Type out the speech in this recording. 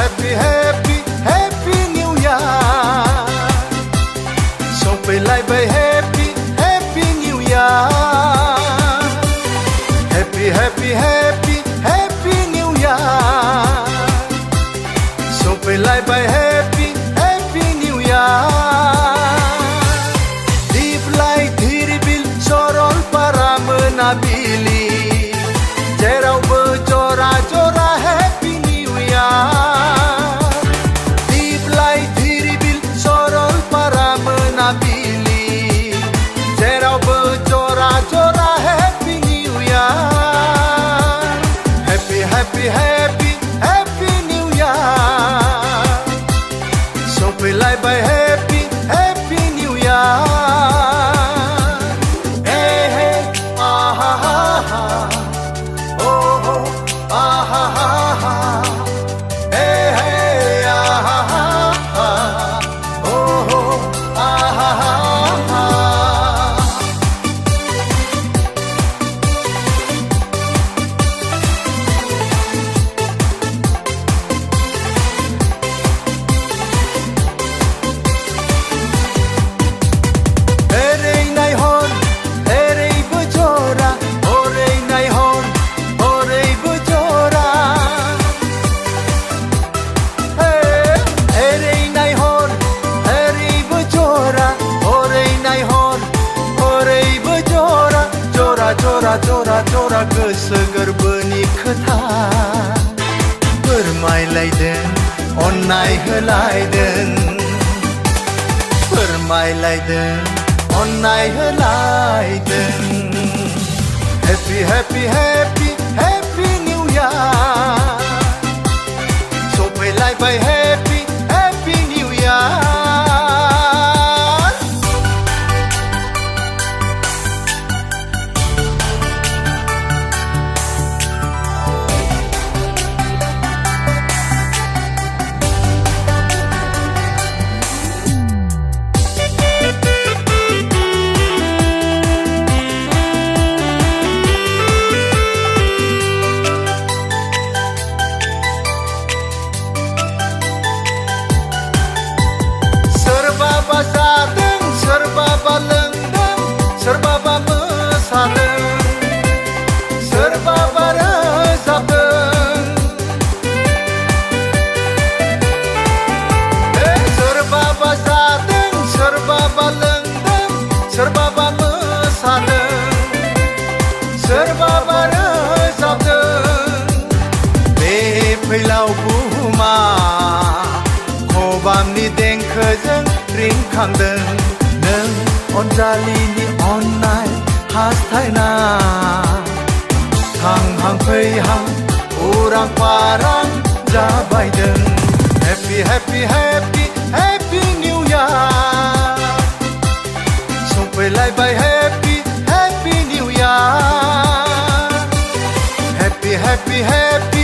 happy, happy, happy New Year. Sống về lại bài happy, happy New Year. Happy, happy, happy, happy New Year. Sống về lại bài happy, happy New Year. Diplai diribil sorolpara mwnabili. Jerawbö jora-jora happy New Year. Diplai diribil sorolpara mwnabili. Jerawbö jora-jora happy New Year. Happy, happy, happy, happy New Year. Sống về lại bài happy, happy New Year. Hey, hey, ah, ha, ha, ha. Oh, oh, ah, ha, ha, ha. Hey, hey, ah, ha, ha, ha. Oh, oh, ah, ha, ha, ha. Erei nai hon, erei bejora, orei nai hon, orei bejora. Erei nai hon, erei bejora, orei nai hon, orei bejora. Jora, jora, jora, jora गोसो गोरबोनि खोथा फोरमायलायदों, अननाय होलायदों. फोरमायलायदों, अननाय होलायदों. Happy, happy, happy, happy New Year. सफैलायबाय happy, happy New Year. Serba जादों, सोरबाबा लोंदों, सोरबाबा मोसादों, सोरबाबा रोजाबदों. सोरबाबा जादों, सोरबाबा लोंदों, सोरबाबा मोसादों, सोरबाबा रोजाबदों. बे फैलाव बुहुमा खबामनि देंखोजों रिंखांदों. नों अनजालिनि अननाय हास्थायना थांहां फैहां उरां फारां जाबायदों. Happy, happy, happy, happy New Year. सफैलायबाय happy, happy New Year. Happy, happy, happy,